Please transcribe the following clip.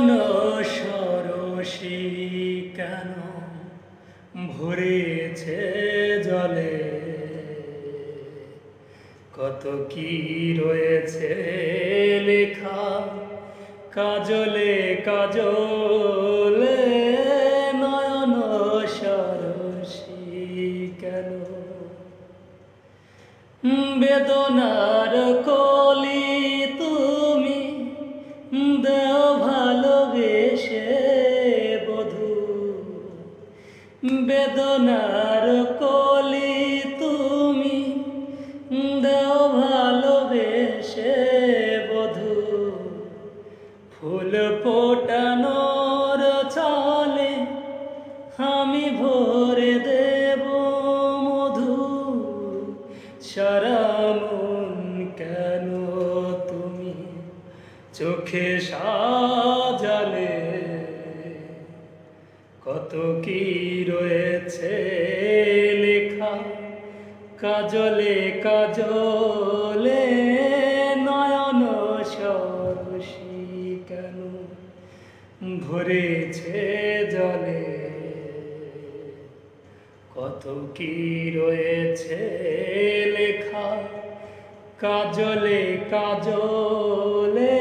নয়ন সরসী কেন ভরেছে জলে, কত কি রয়েছে লেখা কাজলে কাজলে। নয়ন সরসী কেন বেদনার কলি তুমি দেও ভালোবেসে বধূ, বেদনার কলি তুমি দেও ভালোবেসে বধূ। ফুল ফোটানোর ছলে আমি ভরে দেব মধু। সারা মন কেন তুমি চোখে সাজালে, কত কি রয়েছে লেখা কাজলে কাজলে। নয়ন সরসী কেন ভরেছে জলে, কত কি রয়েছে লেখা কাজলে কাজলে।